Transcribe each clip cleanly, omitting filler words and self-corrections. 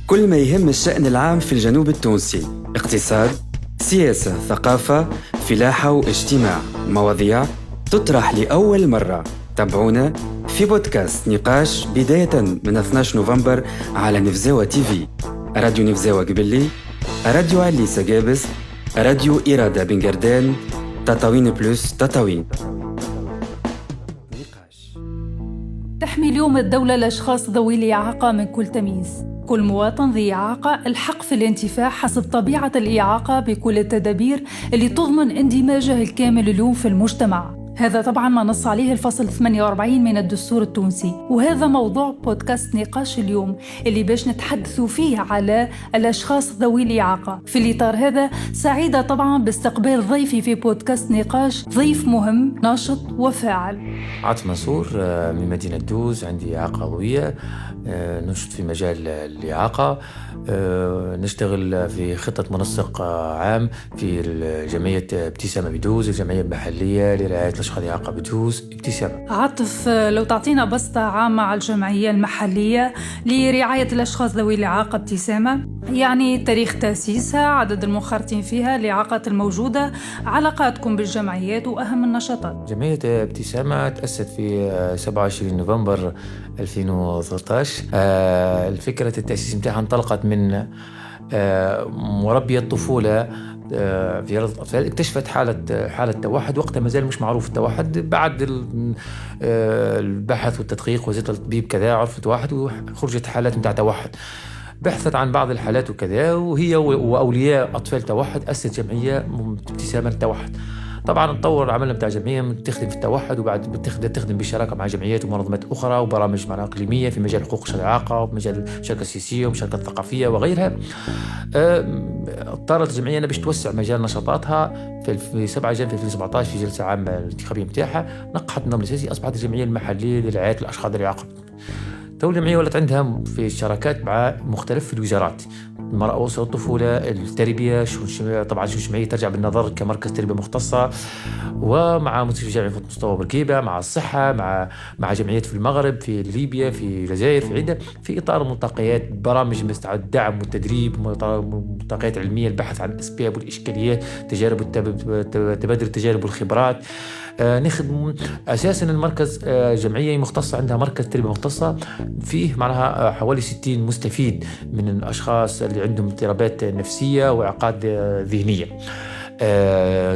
كل ما يهم الشأن العام في الجنوب التونسي: اقتصاد، سياسة، ثقافة، فلاحة واجتماع. مواضيع تطرح لأول مرة. تابعونا في بودكاست نقاش بداية من 12 نوفمبر على نفزاوة تيفي، راديو نفزاوة قبلي، راديو علي سقابس، راديو إرادة بنقردان، تطاوين بلس تطاوين. تحمي اليوم الدولة الأشخاص ذوي الإعاقة من كل تمييز. كل مواطن ذي إعاقة الحق في الانتفاع حسب طبيعة الإعاقة بكل التدابير اللي تضمن اندماجه الكامل اليوم في المجتمع. هذا طبعا ما نص عليه الفصل 48 من الدستور التونسي، وهذا موضوع بودكاست نقاش اليوم اللي باش نتحدثوا فيه على الأشخاص ذوي الإعاقة. في الإطار هذا سعيدة طبعا باستقبال ضيفي في بودكاست نقاش، ضيف مهم ناشط وفاعل. عاطف منصور من مدينة دوز، عندي إعاقة عضوية، نشط في مجال الإعاقة، نشتغل في خطة منسق عام في جمعية ابتسامة بدوز، الجمعية المحلية لرعاية الأشخاص الإعاقة بدوز ابتسامة. عاطف، لو تعطينا بسطة عامة على الجمعية المحلية لرعاية الأشخاص ذوي الإعاقة ابتسامة، يعني تاريخ تأسيسها، عدد المنخرطين فيها، الإعاقات الموجودة، علاقاتكم بالجمعيات وأهم النشاطات. جمعية ابتسامة تأسست في 27 نوفمبر 2013. الفكرة التأسيس متاعها انطلقت من مربية الطفولة في رياض الأطفال، اكتشفت حالة توحد، وقتها ما زال مش معروف التوحد. بعد البحث والتدقيق وزيارة الطبيب كذا عرفت واحد وخرجت حالات متاع توحد. بحثت عن بعض الحالات وكذا، وهي وأولياء أطفال توحد أسست جمعية ابتسامة التوحد. طبعا تطور العمل بتاع جمعية تخدم في التوحد، وبعد تخدم بالشراكة مع جمعيات ومنظمات أخرى وبرامج إقليمية في مجال حقوق الإعاقة وفي مجال الشركة السياسية والشركة الثقافية وغيرها. اضطرت الجمعية باش توسع مجال نشاطاتها في 7 جانفي 2017 في جلسة عامة الانتخابية متاعها، نقحت النظام السياسي، أصبحت الجمعية المحلية لرعاية الأشخاص الإعاقة. تو الجمعية ولت عندها في شراكات مع مختلف الوزارات: المرأة والأسرة والطفولة، التربية، طبعا الجمعية ترجع بالنظر كمركز تربية مختصة، ومع مستشفى جامعي مصطفى بورقيبة، مع الصحة، مع جمعيات في المغرب، في ليبيا، في الجزائر، في عدة، في إطار ملتقيات، برامج مستعد الدعم والتدريب، ملتقيات علمية، البحث عن الأسباب والإشكاليات، تبادل التجارب والخبرات. نخدم أساساً المركز جمعية مختصة، عندها مركز تربية مختصة فيه معناها حوالي 60 مستفيد من الأشخاص اللي عندهم اضطرابات نفسية وإعاقات ذهنية،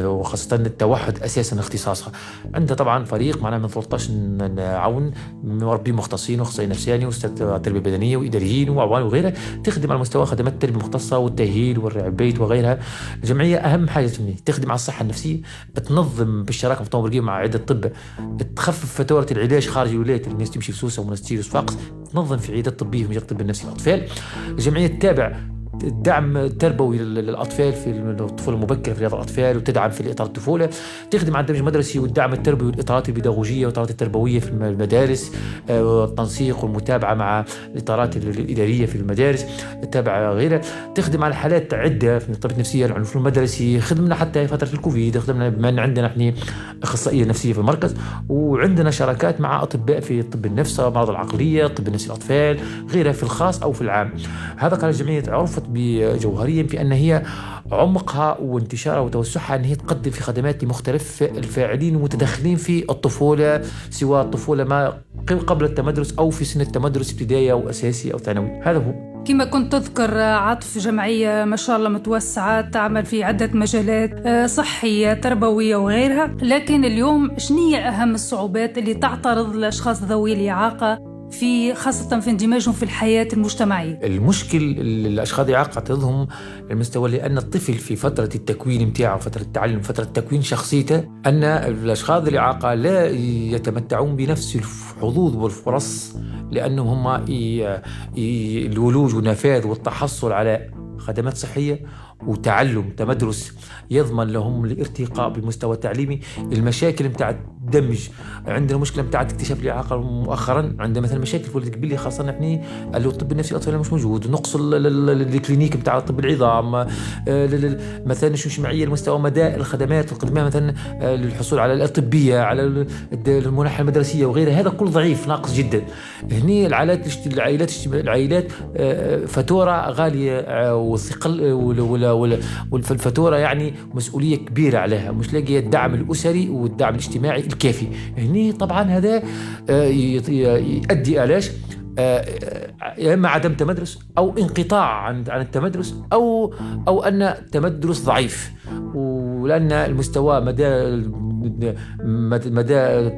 وخاصة التوحد أساساً اختصاصها. عندها طبعاً فريق معنا من 13 عون، مربين مختصين واخصائيين نفسيين واستاذ تربية بدنية وإداريين وعوان وغيرها، تخدم على مستوى خدمات التربية المختصة والتأهيل والرعاية البيت وغيرها. الجمعية أهم حاجة تخدم على الصحة النفسية، تنظم بالشراكة مع عدة طب، تخفف فتورة العلاج خارج الولايات، الناس تمشي في سوسة وناس تجي فاقس، تنظم في عيادات طبية في مجال الطب النفسي للأطفال. الجمعية تتابع الدعم التربوي للأطفال في الطفولة المبكرة في رياض الأطفال، وتدعم في الإطار الطفولة، تخدم على الدمج المدرسي والدعم التربوي والإطارات البيداغوجية والإطارات التربوية في المدارس، والتنسيق والمتابعة مع الإطارات الإدارية في المدارس، تتابع غيرها. تخدم على حالات عدة في الطب النفسية، العنف المدرسي، خدمنا حتى فترة الكوفيد، خدمنا بما أن عندنا احنا أخصائية نفسية في المركز، وعندنا شراكات مع أطباء في طب النفس، مرض العقلية، طب النفسي الأطفال، غيرها في الخاص أو في العام. هذا كان الجمعية عرفت بجوهريا بأن هي عمقها وانتشارها وتوسعها أن هي تقدم في خدمات لمختلف الفاعلين ومتدخلين في الطفولة، سواء الطفولة ما قبل التمدرس أو في سن التمدرس ابتدائي أو أساسي أو ثانوي. هذا هو. كما كنت تذكر عاطف، جمعية ما شاء الله متوسعة، تعمل في عدة مجالات صحية تربوية وغيرها، لكن اليوم شنية أهم الصعوبات اللي تعترض الأشخاص ذوي الإعاقة خاصة في اندماجهم في الحياة المجتمعية؟ المشكل الأشخاص الإعاقة تعترضهم المستوى، لأن الطفل في فترة التكوين متاعه، فترة التعلم، فترة تكوين شخصيته، أن الأشخاص الإعاقة لا يتمتعون بنفس الحظوظ والفرص، لأنهم هم الولوج والنفاذ والتحصل على خدمات صحية وتعلم تمدرس يضمن لهم الارتقاء بالمستوى التعليمي. المشاكل متاع دمج. عندنا مشكله نتاع اكتشاف الاعاقه مؤخرا، عندنا مثلا مشاكل في ولد قبلي خاصه احنا الطب النفسي الاطفال مش موجود، نقص الكلينيك نتاع طب العظام، مثلا شو معيه المستوى مدى الخدمات القدميه مثلا للحصول على الاطبيه، على المنحه المدرسيه وغيرها، هذا كل ضعيف ناقص جدا. هني العائلات فاتوره غاليه والثقل والفاتوره يعني مسؤوليه كبيره عليها، مش لاقيه الدعم الاسري والدعم الاجتماعي الكافي. هني طبعا هذا يؤدي إلى يا اما عدم تمدرس او انقطاع عن التمدرس او ان التمدرس ضعيف، ولان المستوى مدى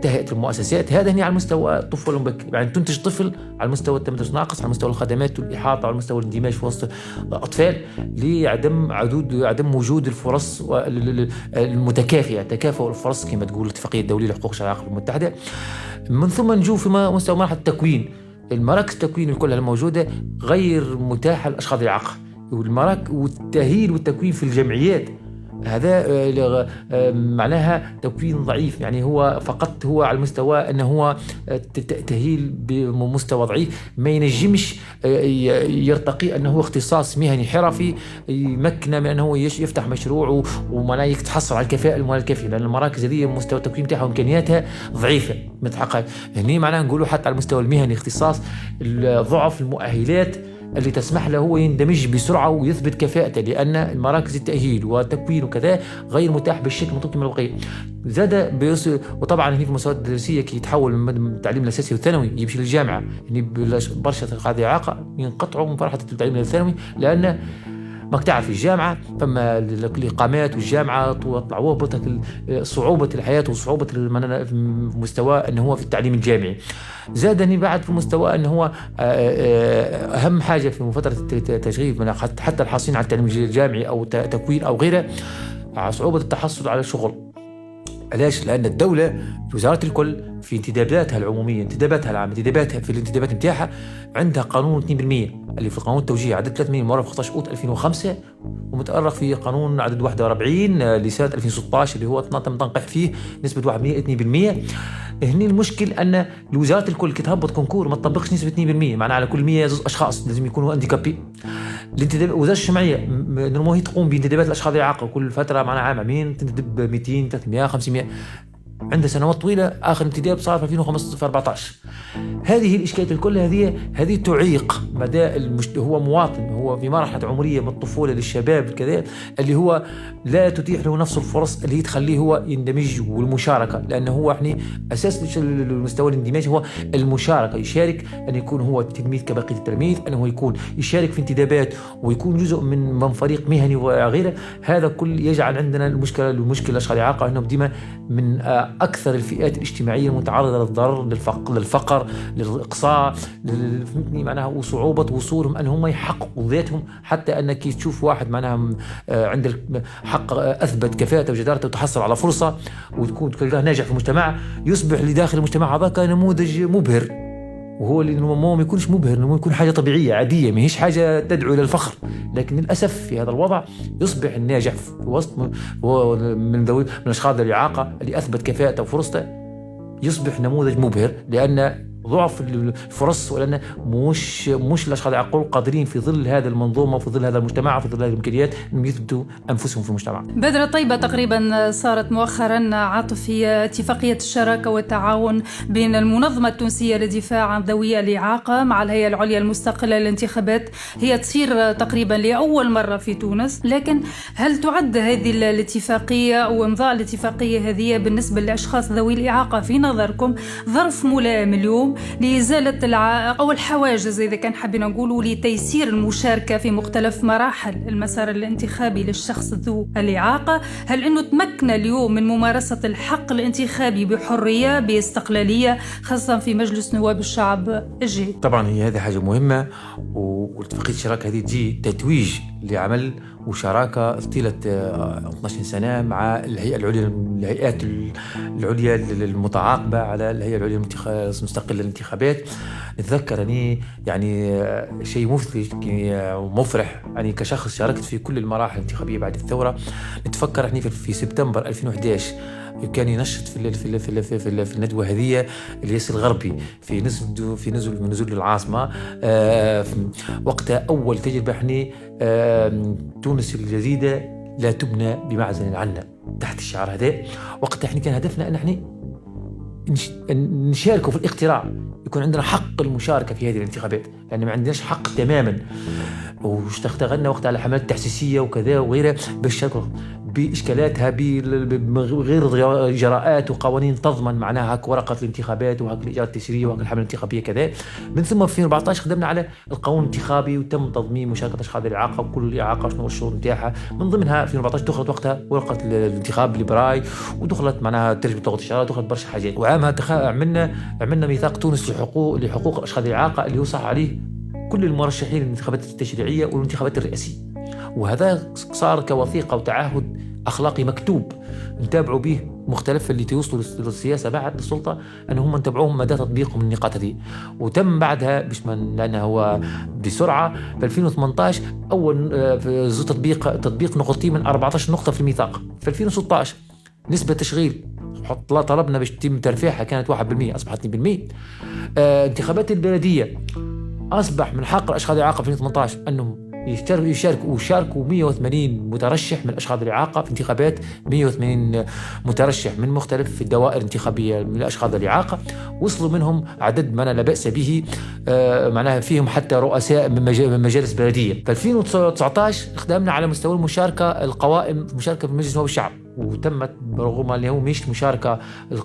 تهيئة المؤسسات هذا هنا على مستوى الطفولة المبكرة، يعني تنتج طفل على مستوى التمدرس ناقص، على مستوى الخدمات والإحاطة، على مستوى الاندماج في وسط الأطفال، لعدم وجود الفرص المتكافئة، تكافؤ الفرص كما تقول الاتفاقية الدولية لحقوق الشعب المتحدة. من ثم نجو في مستوى مرحلة التكوين، المراكز التكوين كلها الموجودة غير متاحة للأشخاص الإعاقة، والتأهيل والتكوين في الجمعيات هذا معناها تكوين ضعيف، يعني هو فقط هو على المستوى أنه هو تأهيل بمستوى ضعيف، ما ينجمش يرتقي أنه هو اختصاص مهني حرفي يمكنه من أنه يفتح مشروع وما يتحصل على الكفاءة المالية الكافية، لأن المراكز هذه مستوى التكوين تاعها وإمكانياتها ضعيفة متحققة. هني معناها نقولوا حتى على المستوى المهني اختصاص ضعف المؤهلات اللي تسمح له هو يندمج بسرعة ويثبت كفاءته، لأن المراكز التأهيل والتكوين وكذا غير متاح بالشكل المطلوب من الواقع. زاد وطبعا هنا في المستويات الدراسية كي يتحول من التعليم الأساسي والثانوي يمشي للجامعة، يعني برشا ذوي إعاقة ينقطعوا من مرحلة التعليم الثانوي، لأن ما تعرف الجامعة فما الإقامات والجامعة طلعوا صعوبة الحياة وصعوبة المستوى أنه هو في التعليم الجامعي. زادني بعد في المستوى أنه هو أهم حاجة في فترة التشغيل حتى الحاصلين على التعليم الجامعي أو تكوين أو غيره صعوبة التحصل على شغل. علاش؟ لأن الدولة وزارة الكل في انتداباتها العمومية، انتداباتها العامة، انتداباتها في الانتدابات نتاعها عندها قانون 2% اللي في القانون التوجيهي عدد 300 مؤرخ 15 أوت 2005 ومتأرخ في قانون عدد 41 لسنة 2016 اللي هو تنقح فيه نسبة 2%. هني المشكل أن وزارة الكل كي تهبط كونكور ما تطبقش نسبة 2%، معناها على كل 100 أشخاص لازم يكونوا هانديكابي. وزارة الجمعية نورمالmente تقوم بانتدابات الأشخاص الإعاقة كل فترة، معناها عامين تنتدب 200 300 500، عند سنوات طويلة. آخر انتداب صار في 2015 في 14. هذه الإشكالات الكل هذه تعيق مدى هو مواطن، هو في مرحلة عمرية من الطفولة للشباب كذا اللي هو لا تتيح له نفس الفرص اللي تخليه هو يندمج والمشاركة، لأنه هو احنا أساس المستوى الاندماج هو المشاركة، يشارك أن يكون هو تلميذ كبقية التلاميذ، أنه يكون يشارك في انتدابات ويكون جزء من فريق مهني وغيره. هذا كل يجعل عندنا المشكلة الأشخاص الإعاقة أنهم ديما من أكثر الفئات الاجتماعية المتعرضة للضرر، للفقر، للإقصاء، معناها وصعوبة وصولهم أن هم يحققوا ذاتهم، حتى أنك تشوف واحد معناها عند حق أثبت كفاءته وجدارته وتحصل على فرصة وتكون ناجح في المجتمع، يصبح لداخل المجتمع هذاك نموذج مبهر، وهو اللي ما يكونش مبهر، انه يكون حاجه طبيعيه عاديه ما هيش حاجه تدعو الى الفخر. لكن للاسف في هذا الوضع يصبح الناجح في وسط من الاشخاص ذوي الاعاقه اللي اثبت كفاءته وفرصته يصبح نموذج مبهر، لان ضعف الفرص، ولأن مش الأشخاص العاقل قادرين في ظل هذا المنظومة وفي ظل هذا المجتمع وفي ظل هذه الإمكانيات أن يثبتوا أنفسهم في المجتمع. بدر طيبة تقريبا صارت مؤخرا عاطفية اتفاقية الشراكة والتعاون بين المنظمة التونسية للدفاع عن ذوي الإعاقة مع الهيئة العليا المستقلة للانتخابات، هي تصير تقريبا لأول مرة في تونس. لكن هل تعد هذه الاتفاقية أو إمضاء الاتفاقية هذه بالنسبة للأشخاص ذوي الإعاقة في نظركم ظرف ملائم اليوم لإزالة العائق أو الحواجز إذا كان حابين نقولوا لتيسير المشاركة في مختلف مراحل المسار الانتخابي للشخص ذو الإعاقة؟ هل أنه تمكن اليوم من ممارسة الحق الانتخابي بحرية باستقلالية خاصة في مجلس نواب الشعب الجديد؟ طبعا هي هذه حاجة مهمة، واتفاقية الشراكة هذه تجي تتويج لعمل وشراكة طيلة 12 سنة مع الهيئات العليا المتعاقبة على الهيئة العليا المستقلة للانتخابات. نتذكر يعني شيء مثلي ومفرح، يعني كشخص شاركت في كل المراحل الانتخابية بعد الثورة. نتفكر احنا في سبتمبر 2011 كان ينشط في الندوة هذه الياس الغربي في نزول العاصمة. وقتها أول تجربة احنا تونس الجديدة لا تبنى بمعزل عنا تحت الشعار هذا. وقتها احنا كان هدفنا أن احنا نشاركوا في الاقتراع، يكون عندنا حق المشاركة في هذه الانتخابات، لأن ما عندناش حق تماما. واشتغلنا وقت على حملات تحسيسية وكذا وغيرها باش نشاركوا بإشكالاتها بغير إجراءات وقوانين تضمن معناها ورقة الانتخابات وهك الإجراءات التشريعية وهك الحملة الانتخابية كذا. من ثم في 2014 خدمنا على القانون الانتخابي وتم تضمين مشاركة أشخاص ذوي الإعاقة وكل الإعاقة شنو الشروط نتاعها. من ضمنها في 2014 دخلت وقتها ورقة الانتخاب البراي، ودخلت معناها ترجمة لغة الإشارات، دخلت برشا حاجات. وعامها عملنا ميثاق تونس لحقوق الأشخاص ذوي الإعاقة اللي يصح عليه كل المرشحين للانتخابات التشريعية والانتخابات الرئاسية، وهذا صار كوثيقة وتعهد أخلاقي مكتوب نتابعوا به مختلف اللي توصلوا للسياسة بعد السلطة أن هم نتابعوهم مدى تطبيقهم النقاط هذه. وتم بعدها لأنه هو بسرعة في 2018 أول تطبيق نقطتين من 14 نقطة في الميثاق. في 2016 نسبة تشغيل طلبنا باش يتم ترفيعها كانت 1%، أصبحت 2%. انتخابات البلدية أصبح من حق الأشخاص الإعاقة في 2018 أنهم يشاركوا 180 مترشح من الأشخاص الإعاقة في انتخابات، 180 مترشح من مختلف في الدوائر الانتخابية من الأشخاص الإعاقة. وصلوا منهم عدد ما لا بأس به، معناها فيهم حتى رؤساء من مجالس بلدية. في 2019 خدمنا على مستوى المشاركة القوائم مشاركة في مجلس نواب الشعب، وتمت رغم أنه هو مش مشاركة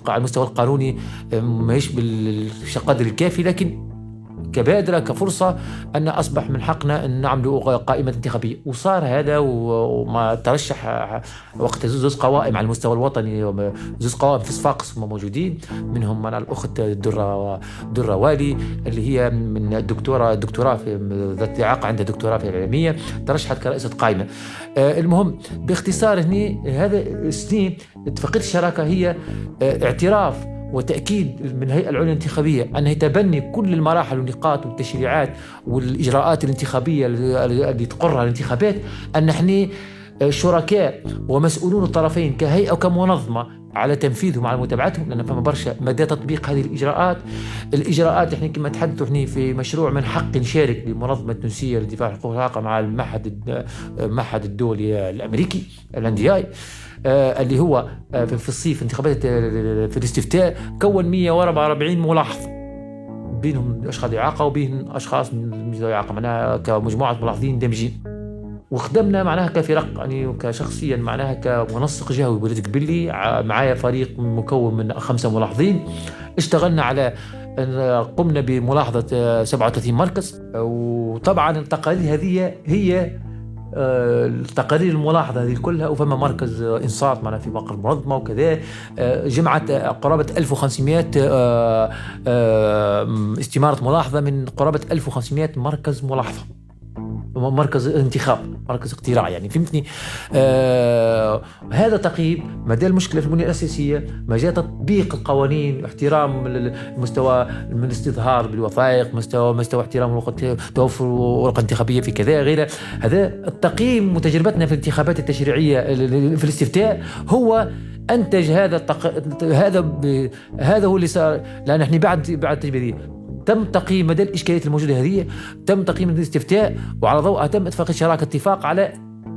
على المستوى القانوني مش بالقدر الكافي، لكن كبادرة كفرصة أن أصبح من حقنا أن نعمل قائمة انتخابية. وصار هذا وما ترشح وقت زوز قوائم على المستوى الوطني، زوز قوائم في صفاقس هم موجودين، منهم أنا الأخت درة والي اللي هي من دكتوراه في ذات إعاقة، عندها دكتوراه في الإعلامية، ترشحت كرئيسة قائمة. المهم باختصار هنا هذا السنين اتفاقية الشراكة هي اعتراف وتأكيد من الهيئة العليا الانتخابية أنها تبني كل المراحل والنقاط والتشريعات والإجراءات الانتخابية اللي تقرها الانتخابات، أن احنا شركاء ومسؤولون الطرفين كهيئة وكمنظمة على تنفيذهم وعلى متابعتهم، لأن فما برشا مدى تطبيق هذه الإجراءات. احنا كما تحدثوا احنا في مشروع من حق نشارك لمنظمة تونسية للدفاع عن حقوق الإعاقة مع المعهد الدولي الأمريكي الNDI، اللي هو في الصيف انتخابات في الاستفتاء كون 144 ملاحظ بينهم أشخاص إعاقة وبين أشخاص من ذوي إعاقة، معناها كمجموعة ملاحظين دامجين. وخدمنا معناها كفرق يعني وكشخصيا معناها كمنسق جهوي بولاد قبلي، معايا فريق مكون من 5 ملاحظين. اشتغلنا على قمنا بملاحظة 37 مركز. وطبعا التقارير هذه هي التقارير الملاحظة هذه كلها، وفما مركز إنصات معنا في مقر المنظمة وكذا، جمعت قرابة 1500 استمارة ملاحظة من قرابة 1500 مركز ملاحظة، مركز انتخاب، مركز اقتراع يعني، فهمتني. هذا تقييم مدى المشكلة في البنية الأساسية، مجال تطبيق القوانين، احترام المستوى من الاستظهار بالوثائق، مستوى احترام توفر ورقة انتخابية في كذا غيره. هذا التقييم وتجربتنا في الانتخابات التشريعية في الاستفتاء هو أنتج هذا هو اللي صار. لأن احنا بعد التجربة تم تقييم مدى الإشكاليات الموجودة هذه، تم تقييم الاستفتاء، وعلى ضوءها تم اتفاقية شراكة اتفاق على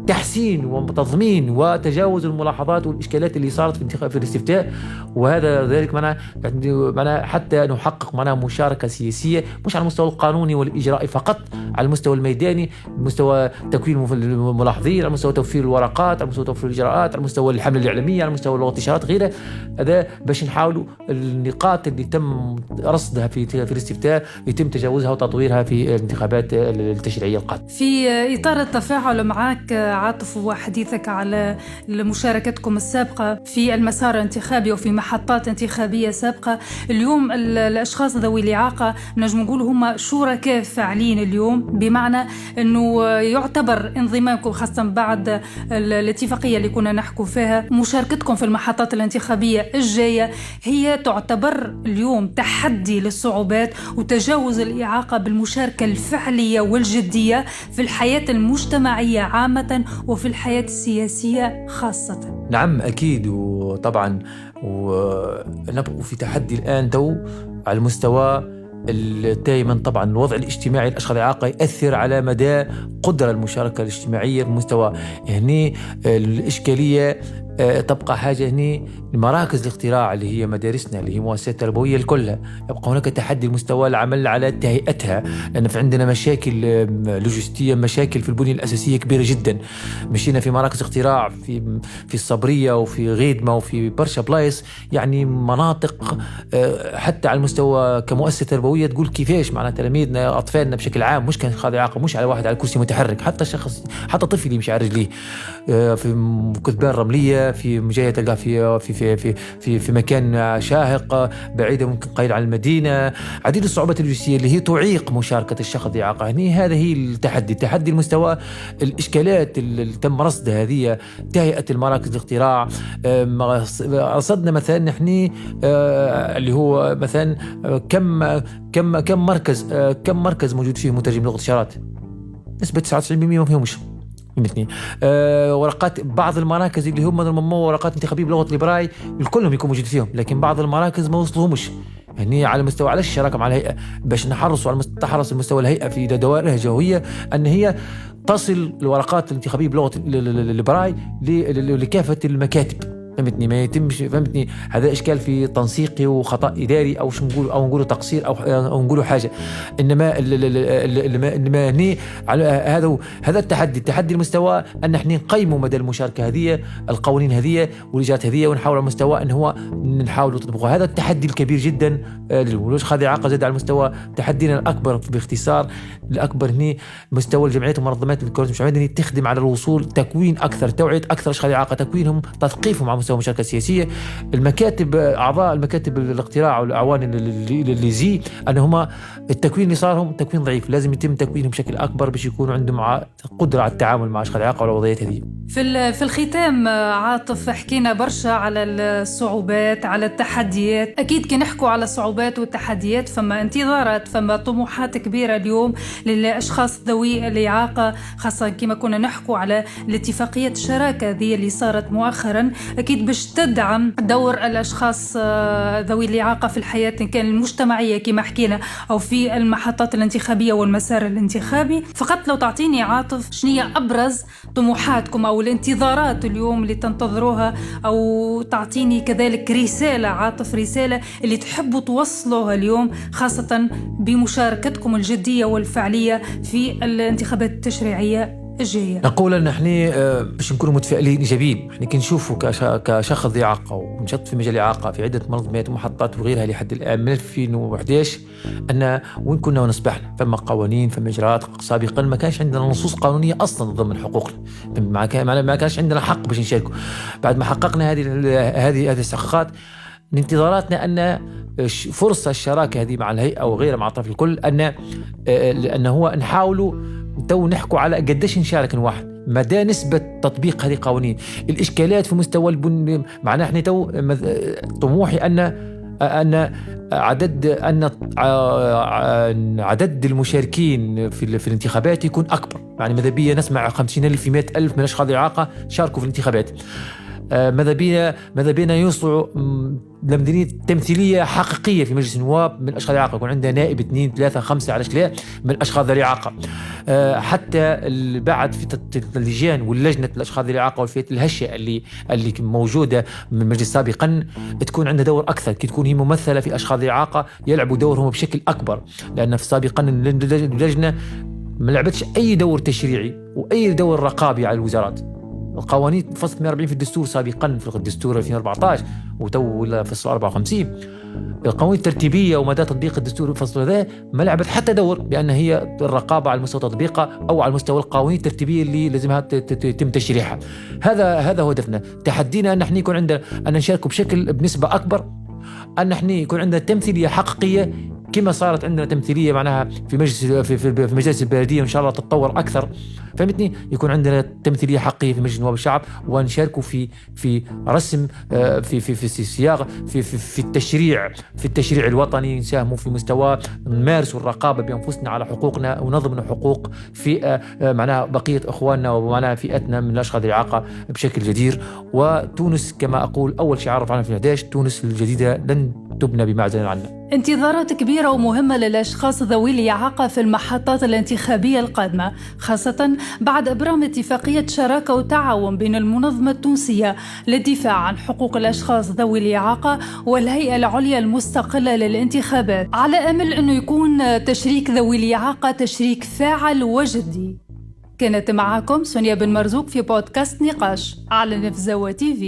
تحسين وتضمين وتجاوز الملاحظات والإشكالات اللي صارت في الاستفتاء. وهذا ذلك معناه حتى نحقق مشاركة سياسية مش على المستوى القانوني والإجرائي فقط، على المستوى الميداني، مستوى تكوين الملاحظين، على مستوى توفير الورقات، على مستوى توفير الإجراءات، على مستوى الحملة الإعلامية، على مستوى لغة الإشارات غيره. هذا باش نحاولوا النقاط اللي تم رصدها في الاستفتاء يتم تجاوزها وتطويرها في الانتخابات التشريعية القادمة. في إطار التفاعل معك عاطف وحديثك على مشاركتكم السابقة في المسار الانتخابي وفي محطات انتخابية سابقة، اليوم الأشخاص ذوي الإعاقة نجم نقول هم شركاء فاعلين اليوم، بمعنى أنه يعتبر انضمامكم خاصة بعد الاتفاقية اللي كنا نحكوا فيها، مشاركتكم في المحطات الانتخابية الجاية هي تعتبر اليوم تحدي للصعوبات وتجاوز الإعاقة بالمشاركة الفعلية والجدية في الحياة المجتمعية عامة وفي الحياة السياسية خاصة. نعم أكيد، وطبعا ونبقى في تحدي الآن على المستوى دائما. طبعا الوضع الاجتماعي للأشخاص الإعاقة يأثر على مدى قدرة المشاركة الاجتماعية بمستوى هني. الإشكالية تبقى حاجة هني مراكز الاختراع اللي هي مدارسنا، اللي هي مؤسسات تربوية الكلها، يبقى هناك تحدي المستوى العمل على تهيئتها، لأن في عندنا مشاكل لوجستية، مشاكل في البنية الأساسية كبيرة جدا. مشينا في مراكز اختراع في الصبرية وفي غيدمة وفي برشا بلايص، يعني مناطق حتى على المستوى كمؤسسة تربوية تقول كيفاش معنا تلاميذنا أطفالنا بشكل عام، مش كان خاذ إعاقة، مش على واحد على كرسي متحرك، حتى شخص، حتى طفل يمشي على رجليه في كثبان رملية، في مجاية تلقى في مكان شاهق بعيدة ممكن قليل عن المدينة. عديد الصعوبات اللوجستية اللي هي تعيق مشاركة الشخص ذي إعاقة. هذا هي التحدي المستوى. الإشكالات اللي تم رصدها هذه تهيئة المراكز الاختراع. رصدنا مثلا نحن اللي هو مثلا كم مركز موجود فيه مترجم لغة إشارات، نسبة 99% ما فيهمش. ورقات بعض المراكز اللي هم ورقات انتخابية بلغة الإبراي الكلهم يكون موجود فيهم، لكن بعض المراكز ما وصلهمش. يعني على مستوى، على الشراكة مع الهيئة باش نحرصوا على تحرص المستوى الهيئة في دوائرها الجوية أن هي تصل الورقات الانتخابية بلغة الإبراي لكافة المكاتب. فهمتني؟ ما يتمش، فهمتني؟ هذا إشكال في تنسيقي وخطأ إداري، أو شو نقول، أو نقوله تقصير، أو نقوله حاجة. إنما هني على هذا التحدي المستوى أن نحن نقيموا مدى المشاركة هذه، القوانين هذه والإجراءات هذه، ونحاول على المستوى أن هو نحاول نطبقها. هذا التحدي الكبير جدا للوجه هذه إعاقة. زاد على المستوى تحدينا الأكبر باختصار الأكبر هني مستوى الجمعيات والمنظمات المجتمعية تخدم على الوصول، تكوين أكثر، توعية أكثر أشخاص إعاقة، تكوينهم، تثقيفهم على مستوى المشاركة السياسية. المكاتب، أعضاء المكاتب الاقتراع والأعوان اللي زي أنهم التكوين اللي صارهم تكوين ضعيف، لازم يتم تكوينهم بشكل أكبر باش يكونوا عندهم قدرة على التعامل مع أشخاص الإعاقة والوضعيات هذه. في الختام عاطف، حكينا برشا على الصعوبات، على التحديات. أكيد كي نحكوا على الصعوبات والتحديات فما انتظارات، فما طموحات كبيرة اليوم للأشخاص ذوي الإعاقة، خاصة كما كنا نحكوا على الاتفاقية الشراكة ذي اللي صارت مؤخرا، أكيد باش تدعم دور الأشخاص ذوي الإعاقة في الحياة، إن كان المجتمعية كما حكينا أو في المحطات الانتخابية والمسار الانتخابي. فقط لو تعطيني عاطف شنية أبرز طموحاتكم أو الانتظارات اليوم اللي تنتظروها، أو تعطيني كذلك رسالة عاطف، رسالة اللي تحبوا توصلوها اليوم، خاصة بمشاركتكم الجدية والفعلية في الانتخابات التشريعية الجاية. نقول أن نحن باش نكونوا متفائلين إيجابيين. نحن كنشوفوا كشخص ذي إعاقة ونشط في مجال الإعاقة في عدة منظمات ومحطات وغيرها لحد الآن من 2011 أن وين كنا ونسبحنا، فما قوانين، فما إجراءات. سابقا ما كانش عندنا نصوص قانونية أصلا ضمن حقوقنا، ما كانش عندنا حق باش نشاركوا. بعد ما حققنا هذه الاستحقاقات، من انتظاراتنا أن فرصة الشراكة هذه مع الهيئة وغيرها مع الطرف الكل أن هو نحاولوا نحكوا على قديش نشارك الواحد، مدى نسبة تطبيق هذه القوانين، الإشكالات في مستوى معناه احنا طموحي أن عدد المشاركين في الانتخابات يكون أكبر. يعني ماذا بيا نسمع 50,000 في 100,000 من أشخاص الإعاقة شاركوا في الانتخابات. ماذا بينا يوصلوا لمدينية تمثيلية حقيقية في مجلس النواب من أشخاص الإعاقة، يكون عندنا نائب 2 3 5 على شكل من أشخاص الإعاقة. حتى بعد في اللجان واللجنة الأشخاص الإعاقة والفئات الهشة اللي موجودة من المجلس سابقا تكون عندها دور أكثر، كي تكون هي ممثلة في أشخاص الإعاقة يلعبوا دورهم بشكل أكبر، لأن في سابقا اللجنة ما لعبتش أي دور تشريعي وأي دور رقابي على الوزارات. القوانين فصل 140 في الدستور سابقا، في الدستور 2014 وتو فصل 54 القوانين الترتيبية ومدى تطبيق الدستور الفصل هذا ما لعبت حتى دور، لأن هي الرقابة على مستوى تطبيقها أو على مستوى القوانين الترتيبية اللي لازمها يتم تشريحها. هذا هو هدفنا. تحدينا أن نحن يكون عندنا أن نشارك بنسبة أكبر، أن نحن يكون عندنا تمثيلية حقيقية كما صارت عندنا تمثيلية معناها في مجلس البلدية، وإن شاء الله تتطور أكثر، فهمتني، يكون عندنا تمثيلية حقيقية في مجلس نواب الشعب، ونشاركوا في رسم في السياق في التشريع الوطني، نساهموا في مستوى نمارسوا الرقابة بأنفسنا على حقوقنا ونضمن حقوق في معناها بقية أخواننا ومعناها فئتنا من الأشخاص الإعاقة بشكل جدير. وتونس كما أقول أول شيء عرف عنها في 11، تونس الجديدة لن تبنى بمعزل عنا. انتظارات كبيرة ومهمة للأشخاص ذوي الإعاقة في المحطات الانتخابية القادمة، خاصة بعد إبرام اتفاقية شراكة وتعاون بين المنظمة التونسية للدفاع عن حقوق الأشخاص ذوي الإعاقة والهيئة العليا المستقلة للانتخابات، على أمل أنه يكون تشريك ذوي الإعاقة تشريك فاعل وجدي. كانت معكم سونيا بن مرزوق في بودكاست نقاش على نفزاوة TV.